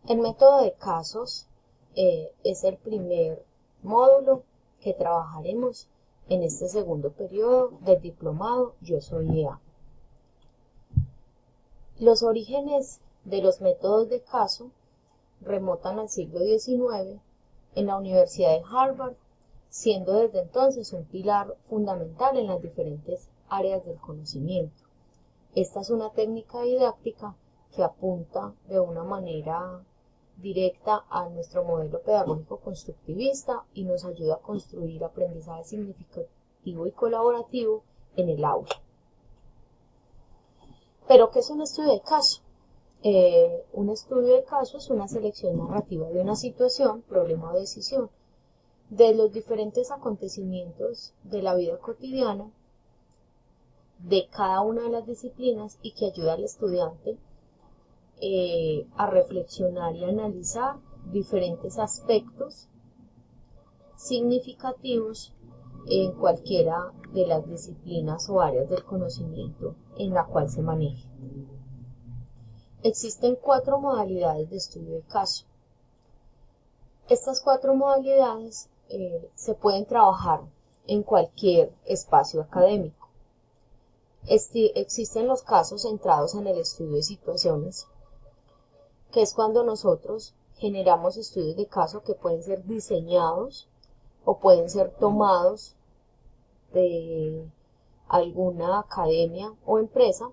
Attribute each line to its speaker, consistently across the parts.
Speaker 1: El método de casos es el primer módulo que trabajaremos en este segundo periodo del diplomado Yo Soy EA. Los orígenes de los métodos de caso remontan al siglo XIX en la Universidad de Harvard, siendo desde entonces un pilar fundamental en las diferentes áreas del conocimiento. Esta es una técnica didáctica que apunta de una manera directa a nuestro modelo pedagógico constructivista y nos ayuda a construir aprendizaje significativo y colaborativo en el aula. ¿Pero qué es un estudio de caso? Un estudio de caso es una selección narrativa de una situación, problema o decisión de los diferentes acontecimientos de la vida cotidiana de cada una de las disciplinas y que ayuda al estudiante a reflexionar y analizar diferentes aspectos significativos en cualquiera de las disciplinas o áreas del conocimiento en la cual se maneje. Existen 4 modalidades de estudio de caso. Estas 4 modalidades se pueden trabajar en cualquier espacio académico. Existen los casos centrados en el estudio de situaciones, que es cuando nosotros generamos estudios de caso que pueden ser diseñados o pueden ser tomados de alguna academia o empresa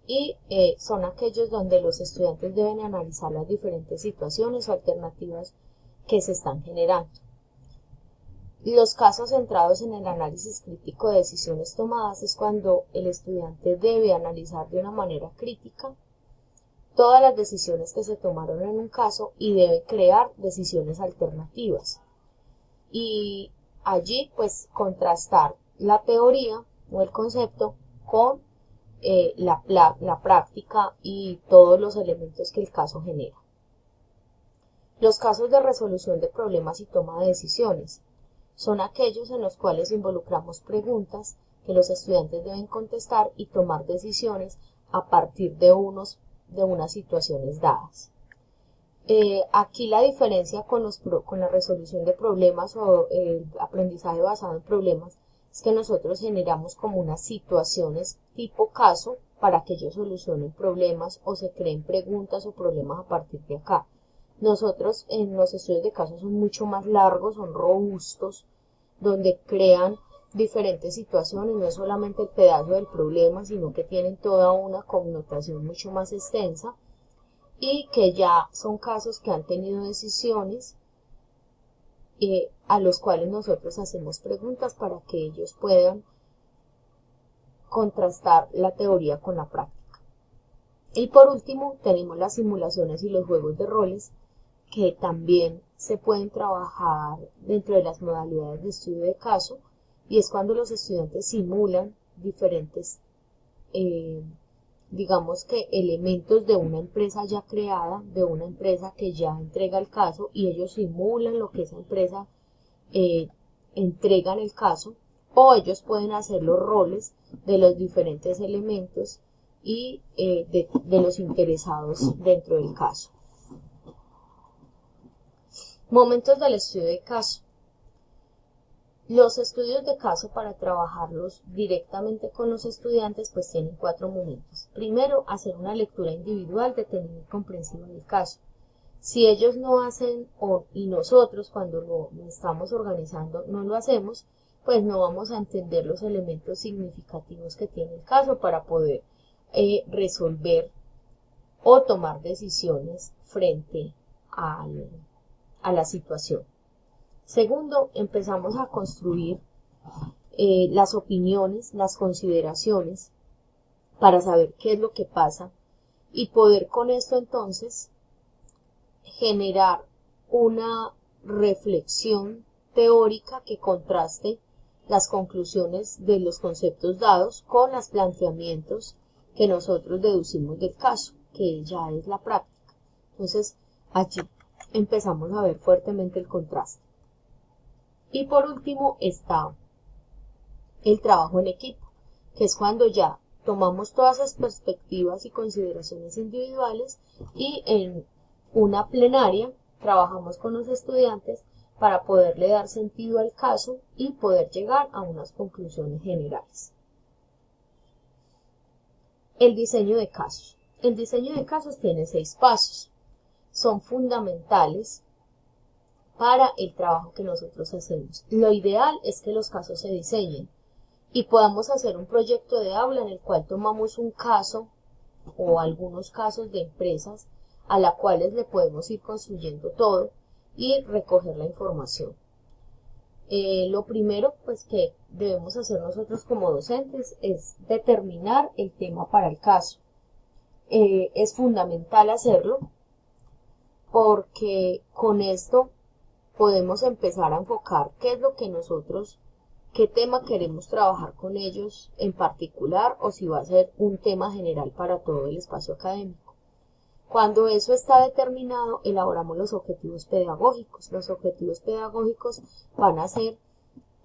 Speaker 1: y son aquellos donde los estudiantes deben analizar las diferentes situaciones o alternativas que se están generando. Los casos centrados en el análisis crítico de decisiones tomadas es cuando el estudiante debe analizar de una manera crítica todas las decisiones que se tomaron en un caso y debe crear decisiones alternativas. Y allí pues contrastar la teoría o el concepto con la práctica y todos los elementos que el caso genera. Los casos de resolución de problemas y toma de decisiones son aquellos en los cuales involucramos preguntas que los estudiantes deben contestar y tomar decisiones a partir de unas situaciones dadas. Aquí la diferencia con la resolución de problemas o el aprendizaje basado en problemas es que nosotros generamos como unas situaciones tipo caso para que ellos solucionen problemas o se creen preguntas o problemas a partir de acá. Nosotros en los estudios de caso son mucho más largos, son robustos, donde crean diferentes situaciones, no es solamente el pedazo del problema, sino que tienen toda una connotación mucho más extensa y que ya son casos que han tenido decisiones a los cuales nosotros hacemos preguntas para que ellos puedan contrastar la teoría con la práctica. Y por último tenemos las simulaciones y los juegos de roles que también se pueden trabajar dentro de las modalidades de estudio de caso y es cuando los estudiantes simulan diferentes digamos que elementos de una empresa ya creada, de una empresa que ya entrega el caso y ellos simulan lo que esa empresa entrega en el caso, o ellos pueden hacer los roles de los diferentes elementos y de los interesados dentro del caso. Momentos del estudio de caso. Los estudios de caso para trabajarlos directamente con los estudiantes pues tienen 4 momentos. Primero, hacer una lectura individual detenida y comprensiva del caso. Si ellos no hacen y nosotros cuando lo estamos organizando no lo hacemos, pues no vamos a entender los elementos significativos que tiene el caso para poder resolver o tomar decisiones frente a la situación. Segundo, empezamos a construir las opiniones, las consideraciones para saber qué es lo que pasa y poder con esto entonces generar una reflexión teórica que contraste las conclusiones de los conceptos dados con los planteamientos que nosotros deducimos del caso, que ya es la práctica. Entonces, allí empezamos a ver fuertemente el contraste. Y por último está el trabajo en equipo, que es cuando ya tomamos todas esas perspectivas y consideraciones individuales y en una plenaria trabajamos con los estudiantes para poderle dar sentido al caso y poder llegar a unas conclusiones generales. El diseño de casos. El diseño de casos tiene 6 pasos. Son fundamentales para el trabajo que nosotros hacemos. Lo ideal es que los casos se diseñen y podamos hacer un proyecto de aula en el cual tomamos un caso o algunos casos de empresas a las cuales le podemos ir construyendo todo y recoger la información. Lo primero pues que debemos hacer nosotros como docentes es determinar el tema para el caso. Es fundamental hacerlo porque con esto podemos empezar a enfocar qué es lo que nosotros, qué tema queremos trabajar con ellos en particular o si va a ser un tema general para todo el espacio académico. Cuando eso está determinado, elaboramos los objetivos pedagógicos. Los objetivos pedagógicos van a ser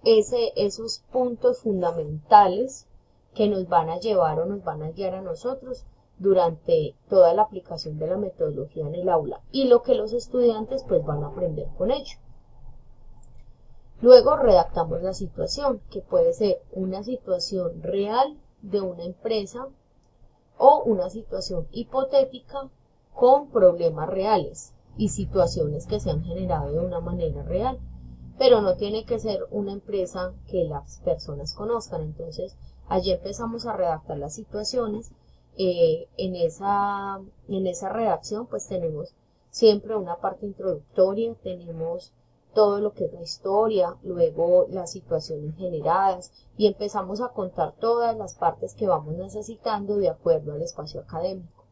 Speaker 1: esos puntos fundamentales que nos van a llevar o nos van a guiar a nosotros durante toda la aplicación de la metodología en el aula y lo que los estudiantes pues van a aprender con ello. Luego redactamos la situación, que puede ser una situación real de una empresa o una situación hipotética con problemas reales y situaciones que se han generado de una manera real, pero no tiene que ser una empresa que las personas conozcan. Entonces allí empezamos a redactar las situaciones. En esa redacción pues tenemos siempre una parte introductoria, tenemos todo lo que es la historia, luego las situaciones generadas y empezamos a contar todas las partes que vamos necesitando de acuerdo al espacio académico.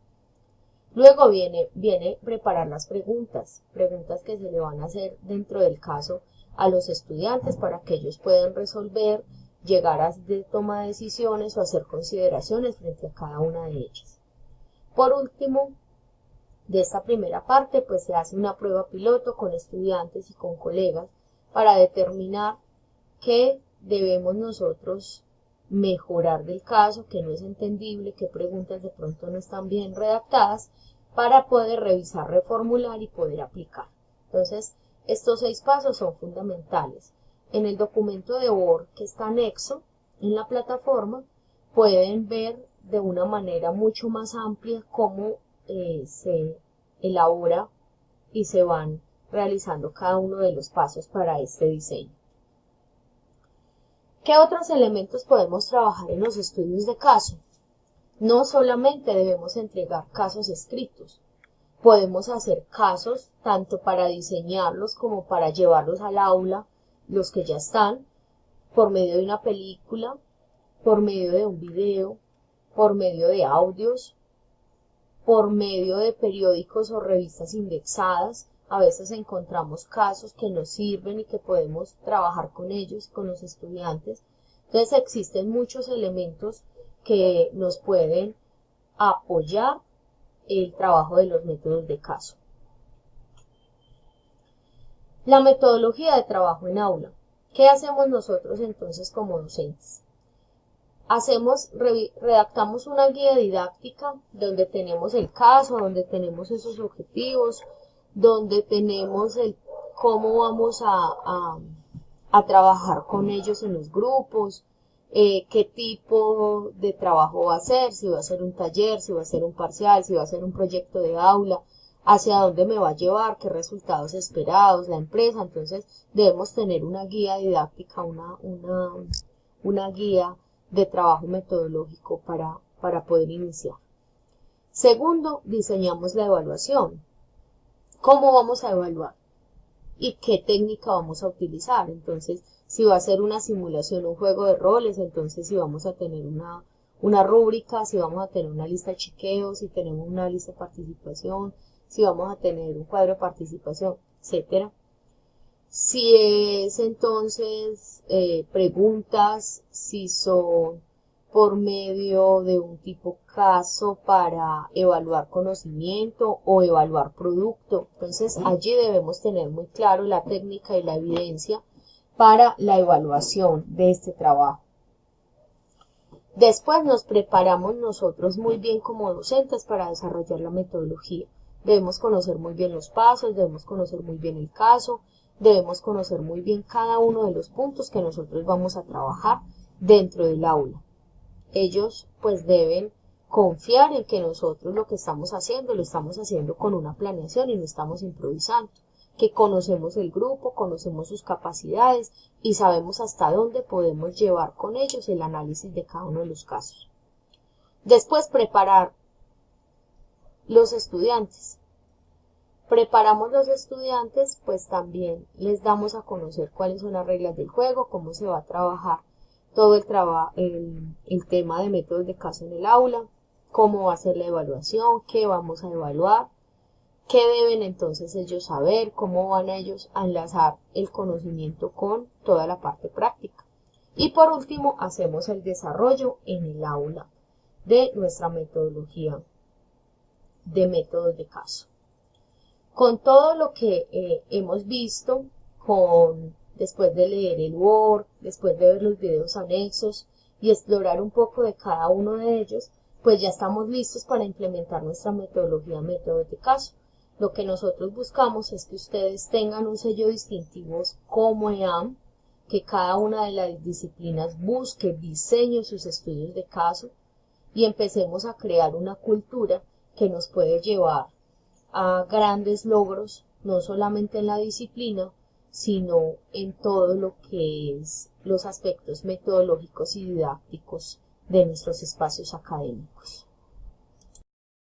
Speaker 1: Luego viene preparar las preguntas que se le van a hacer dentro del caso a los estudiantes para que ellos puedan resolver, llegar a toma de decisiones o hacer consideraciones frente a cada una de ellas. Por último, de esta primera parte, pues se hace una prueba piloto con estudiantes y con colegas para determinar qué debemos nosotros mejorar del caso, que no es entendible, qué preguntas de pronto no están bien redactadas, para poder revisar, reformular y poder aplicar. Entonces, estos 6 pasos son fundamentales. En el documento de Word que está anexo en la plataforma, pueden ver de una manera mucho más amplia cómo se elabora y se van realizando cada uno de los pasos para este diseño. ¿Qué otros elementos podemos trabajar en los estudios de caso? No solamente debemos entregar casos escritos, podemos hacer casos tanto para diseñarlos como para llevarlos al aula, los que ya están, por medio de una película, por medio de un video, por medio de audios, por medio de periódicos o revistas indexadas. A veces encontramos casos que nos sirven y que podemos trabajar con ellos, con los estudiantes. Entonces existen muchos elementos que nos pueden apoyar el trabajo de los métodos de caso. La metodología de trabajo en aula. ¿Qué hacemos nosotros entonces como docentes? Redactamos una guía didáctica donde tenemos el caso, donde tenemos esos objetivos, donde tenemos cómo vamos a trabajar con ellos en los grupos, qué tipo de trabajo va a ser, si va a ser un taller, si va a ser un parcial, si va a ser un proyecto de aula, hacia dónde me va a llevar, qué resultados esperados, la empresa. Entonces debemos tener una guía didáctica, una guía de trabajo metodológico para poder iniciar. Segundo, diseñamos la evaluación. ¿Cómo vamos a evaluar? ¿Y qué técnica vamos a utilizar? Entonces, si va a ser una simulación, un juego de roles, entonces si vamos a tener una rúbrica, si vamos a tener una lista de chequeo, si tenemos una lista de participación, si vamos a tener un cuadro de participación, etcétera. Si es entonces preguntas, si son por medio de un tipo caso para evaluar conocimiento o evaluar producto. Entonces allí debemos tener muy claro la técnica y la evidencia para la evaluación de este trabajo. Después nos preparamos nosotros muy bien como docentes para desarrollar la metodología. Debemos conocer muy bien los pasos, debemos conocer muy bien el caso, debemos conocer muy bien cada uno de los puntos que nosotros vamos a trabajar dentro del aula. Ellos pues deben confiar en que nosotros lo que estamos haciendo lo estamos haciendo con una planeación y no estamos improvisando, que conocemos el grupo, conocemos sus capacidades y sabemos hasta dónde podemos llevar con ellos el análisis de cada uno de los casos. Después, preparar los estudiantes. Preparamos los estudiantes, pues también les damos a conocer cuáles son las reglas del juego, cómo se va a trabajar todo el tema de métodos de caso en el aula, cómo va a ser la evaluación, qué vamos a evaluar, qué deben entonces ellos saber, cómo van ellos a enlazar el conocimiento con toda la parte práctica. Y por último, hacemos el desarrollo en el aula de nuestra metodología de métodos de caso. Con todo lo que hemos visto, después de leer el Word, después de ver los videos anexos y explorar un poco de cada uno de ellos, pues ya estamos listos para implementar nuestra metodología métodos de caso. Lo que nosotros buscamos es que ustedes tengan un sello distintivo como EAM, que cada una de las disciplinas busque, diseñe sus estudios de caso y empecemos a crear una cultura que nos puede llevar a grandes logros, no solamente en la disciplina, sino en todo lo que es los aspectos metodológicos y didácticos de nuestros espacios académicos.